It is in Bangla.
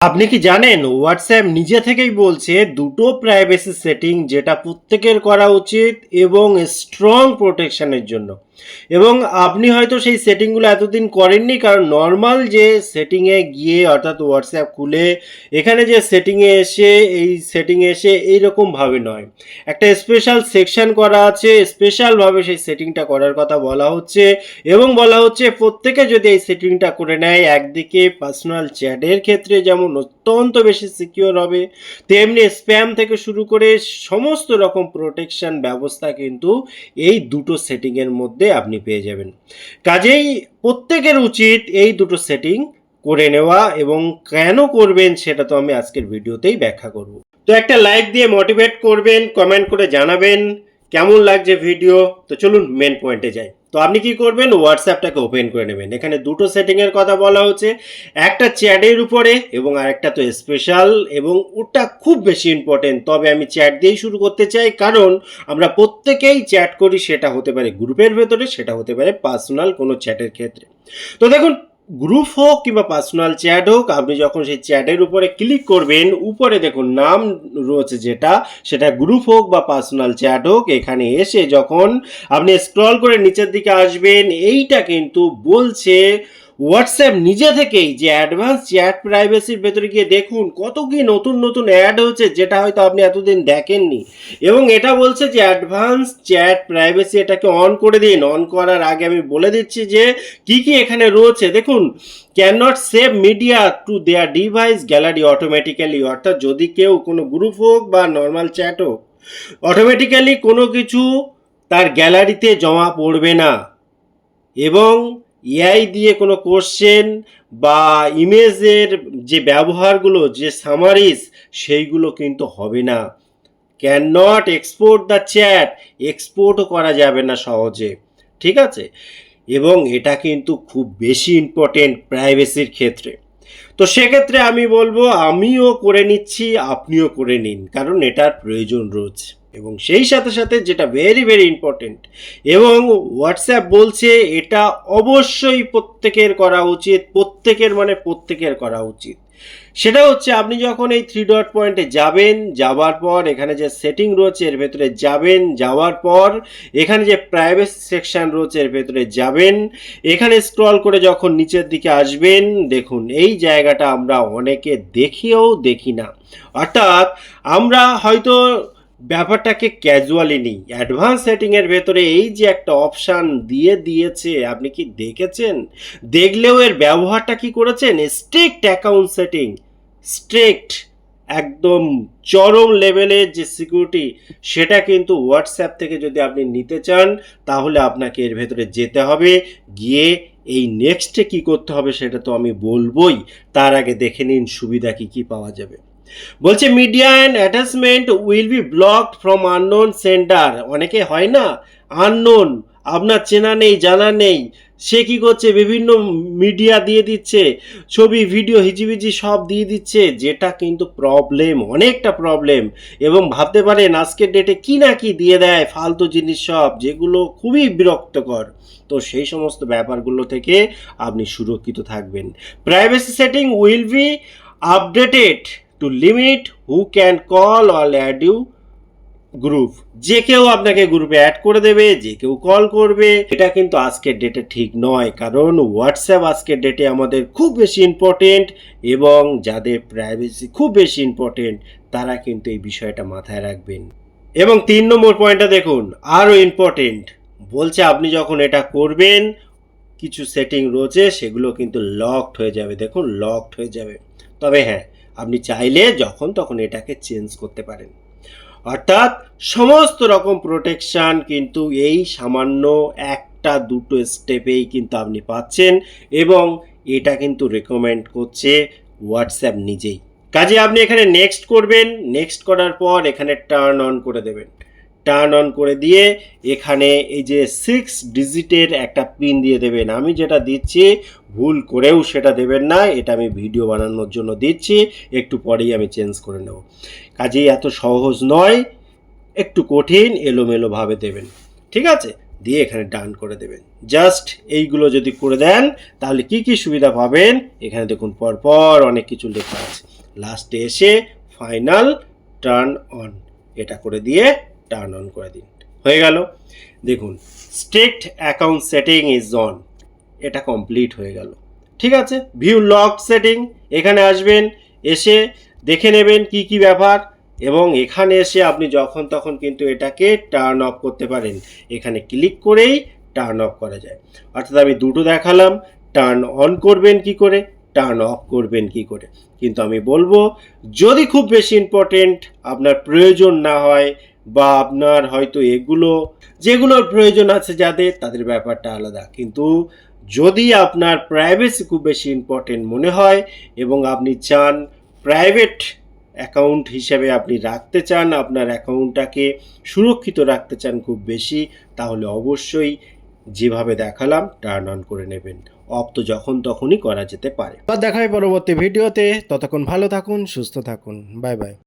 আপনি কি জানেন হোয়াটসঅ্যাপ নিজে থেকেই বলছে দুটো প্রাইভেসি সেটিং যেটা প্রত্যেকের করা উচিত এবং স্ট্রং প্রোটেকশনের জন্য। এবং আপনি হয়তো সেই সেটিংগুলো এতদিন করেননি, কারণ নর্মাল যে সেটিংয়ে গিয়ে অর্থাৎ হোয়াটসঅ্যাপ খুলে এখানে যে সেটিংয়ে এসে এইরকমভাবে নয়, একটা স্পেশাল সেকশন করা আছে, স্পেশালভাবে সেই সেটিংটা করার কথা বলা হচ্ছে। এবং বলা হচ্ছে প্রত্যেকে যদি এই সেটিংটা করে নেয়, একদিকে পার্সোনাল চ্যাটের ক্ষেত্রে যেমন অত্যন্ত বেশি সিকিউর হবে, তেমনি স্প্যাম থেকে শুরু করে সমস্ত রকম প্রোটেকশন ব্যবস্থা কিন্তু এই দুটো সেটিংয়ের মধ্যে আপনি পেয়ে যাবেন। কাজেই প্রত্যেকের উচিত এই দুটো সেটিং করে নেওয়া, এবং কেন করবেন সেটা তো আমি আজকের ভিডিওতেই ব্যাখ্যা করব। তো একটা লাইক দিয়ে মোটিভেট করবেন, কমেন্ট করে জানাবেন কেমন লাগছে ভিডিও। তো চলুন মেন পয়েন্টে যাই। তো আপনি কি করবেন, হোয়াটসঅ্যাপটাকে ওপেন করে নেবেন। এখানে দুটো সেটিংয়ের কথা বলা হচ্ছে, একটা চ্যাটের উপরে এবং আরেকটা তো স্পেশাল, এবং ওটা খুব বেশি ইম্পর্টেন্ট। তবে আমি চ্যাট দিয়েই শুরু করতে চাই, কারণ আমরা প্রত্যেকেই চ্যাট করি, সেটা হতে পারে গ্রুপের ভেতরে, সেটা হতে পারে পার্সোনাল কোনো চ্যাটের ক্ষেত্রে। তো দেখুন, গ্রুপ হোক কিংবা পার্সোনাল চ্যাট হোক, আপনি যখন সেই চ্যাটের উপরে ক্লিক করবেন, উপরে দেখুন নাম রয়েছে যেটা, সেটা গ্রুপ হোক বা পার্সোনাল চ্যাট হোক, এখানে এসে যখন আপনি স্ক্রল করে নিচের দিকে আসবেন, এইটা কিন্তু বলছে হোয়াটসঅ্যাপ নিজে থেকেই যে অ্যাডভান্স চ্যাট প্রাইভেসির ভেতরে গিয়ে দেখুন কত কি নতুন নতুন অ্যাড হচ্ছে, যেটা হয়তো আপনি এতদিন দেখেননি। এবং এটা বলছে যে অ্যাডভান্স চ্যাট প্রাইভেসি, এটাকে অন করে দিন। অন করার আগে আমি বলে দিচ্ছি যে কি কি এখানে রয়েছে। দেখুন, can not save media to their device gallery automatically, অর্থাৎ যদি কেউ কোনো গ্রুপ হোক বা নর্মাল চ্যাট হোক, অটোমেটিক্যালি কোনো কিছু তার গ্যালারিতে জমা পড়বে না। এবং এআই দিয়ে কোনো কোশ্চেন বা ইমেজের যে ব্যবহারগুলো, যে সামারিজ, সেইগুলো কিন্তু হবে না। Can not export the chat, এক্সপোর্টও করা যাবে না সহজে, ঠিক আছে। এবং এটা কিন্তু খুব বেশি ইম্পর্টেন্ট প্রাইভেসির ক্ষেত্রে। তো সেক্ষেত্রে আমি বলবো আমিও করে নিচ্ছি, আপনিও করে নিন, কারণ এটার প্রয়োজন রয়েছে। এবং সেই সাথে সাথে যেটা ভেরি ভেরি ইম্পর্টেন্ট, এবং হোয়াটসঅ্যাপ বলছে এটা অবশ্যই প্রত্যেকের করা উচিত, প্রত্যেকের মানে প্রত্যেকের করা উচিত। সেটা হচ্ছে আপনি যখন এই থ্রি ডট পয়েন্টে যাবেন, যাওয়ার পর এখানে যে সেটিং রয়েছে এর ভেতরে যাবেন, যাওয়ার পর এখানে যে প্রাইভেসি সেকশন রয়েছে এর ভেতরে যাবেন, এখানে স্ক্রল করে যখন নিচের দিকে আসবেন, দেখুন এই জায়গাটা আমরা অনেকে দেখিও দেখি না। অর্থাৎ আমরা হয়তো ব্যাপারটাকে ক্যাজুয়ালি নিই। অ্যাডভান্স সেটিংয়ের ভেতরে এই যে একটা অপশান দিয়েছে, আপনি কি দেখেছেন? দেখলেও এর ব্যবহারটা কি করেছেন? স্ট্রিক্ট অ্যাকাউন্ট সেটিং, স্ট্রিক্ট, একদম চরম লেভেলের যে সিকিউরিটি, সেটা কিন্তু হোয়াটসঅ্যাপ থেকে যদি আপনি নিতে চান, তাহলে আপনাকে এর ভেতরে যেতে হবে। গিয়ে এই নেক্সটে কি করতে হবে সেটা তো আমি বলবোই, তার আগে দেখে নিন সুবিধা কি কি পাওয়া যাবে। বলছে media and attachment will be blocked from unknown sender. অনেকে হয় না, আননোন, আপনার চেনা নেই জানা নেই, সে কি করছে, বিভিন্ন মিডিয়া দিয়ে দিচ্ছে, ছবি ভিডিও হিজিবিজি সব দিয়ে দিচ্ছে, যেটা কিন্তু প্রবলেম, অনেকটা প্রবলেম। এবং ভাবতে পারেন আজকের ডেটে কি না কি দিয়ে দেয়, ফালতু জিনিস সব, যেগুলো খুবই বিরক্তকর। তো সেই সমস্ত ব্যাপারগুলো থেকে আপনি সুরক্ষিত থাকবেন। Privacy setting will be updated to limit who can call or add you group. যে কেউ আপনাকে গ্রুপে অ্যাড করে দেবে, যে কেউ কল করবে, এটা কিন্তু আজকের ডেটে ঠিক নয়, কারণ হোয়াটসঅ্যাপ আজকের ডেটে আমাদের খুব বেশি ইম্পর্টেন্ট, এবং যাদের প্রাইভেসি খুব বেশি ইম্পর্টেন্ট তারা কিন্তু এই বিষয়টা মাথায় রাখবেন। এবং 3 নম্বর পয়েন্টটা দেখুন, আরও ইম্পর্টেন্ট। বলছে আপনি যখন এটা করবেন, কিছু সেটিং রয়েছে সেগুলো কিন্তু লকড হয়ে যাবে। দেখুন, লকড হয়ে যাবে। তবে হ্যাঁ, আপনি চাইলে যখন তখন এটাকে চেঞ্জ করতে পারেন। অর্থাৎ সমস্ত রকম প্রোটেকশান কিন্তু এই সামান্য একটা দুটো স্টেপেই কিন্তু আপনি পাচ্ছেন, এবং এটা কিন্তু রেকমেন্ড করছে হোয়াটসঅ্যাপ নিজেই। কাজে আপনি এখানে নেক্সট করবেন, নেক্সট করার পর এখানে টার্ন অন করে দেবেন। টার্ন অন করে দিয়ে এখানে এই যে 6 ডিজিটের একটা পিন দিয়ে দেবেন। আমি যেটা দিচ্ছি ভুল করেও সেটা দেবেন না, এটা আমি ভিডিও বানানোর জন্য দিচ্ছি, একটু পরেই আমি চেঞ্জ করে নেব। কাজেই এত সহজ নয়, একটু কঠিন, এলোমেলোভাবে দেবেন, ঠিক আছে। দিয়ে এখানে ডান করে দেবেন। জাস্ট এইগুলো যদি করে দেন তাহলে কি কি সুবিধা পাবেন এখানে দেখুন পরপর অনেক কিছু লেখা আছে। লাস্টে এসে ফাইনাল টার্ন অন এটা করে দিয়ে টার্ন অন করে দিন, হয়ে গেল। দেখুন strict account setting is on, এটা কমপ্লিট হয়ে গেল। ঠিক আছে, ভিউ লক সেটিং এখানে আসবেন, এসে দেখে নেবেন কি কি ব্যাপার, এবং এখানে এসে আপনি যখন তখন কিন্তু এটাকে টার্ন অফ করতে পারেন। এখানে ক্লিক করেই টার্ন অফ করা যায়। অর্থাৎ আমি দুটো দেখালাম, টার্ন অন করবেন কি করে, টার্ন অফ করবেন কি করে। কিন্তু আমি বলবো যদি খুব বেশি ইম্পর্টেন্ট আপনার প্রয়োজন না হয়, বা আপনার হয়তো এগুলো যেগুলোর প্রয়োজন আছে যাদের, তাদের ব্যাপারটা আলাদা। কিন্তু যদি আপনার প্রাইভেসি খুব বেশি ইম্পর্টেন্ট মনে হয় এবং আপনি চান প্রাইভেট অ্যাকাউন্ট হিসেবে আপনি রাখতে চান, আপনার অ্যাকাউন্টটাকে সুরক্ষিত রাখতে চান খুব বেশি, তাহলে অবশ্যই যেভাবে দেখালাম টার্ন অন করে নেবেন। অফ তো যখন তখনই করা যেতে পারে। দেখা হয় পরবর্তী ভিডিওতে, ততক্ষণ ভালো থাকুন, সুস্থ থাকুন, বাই বাই।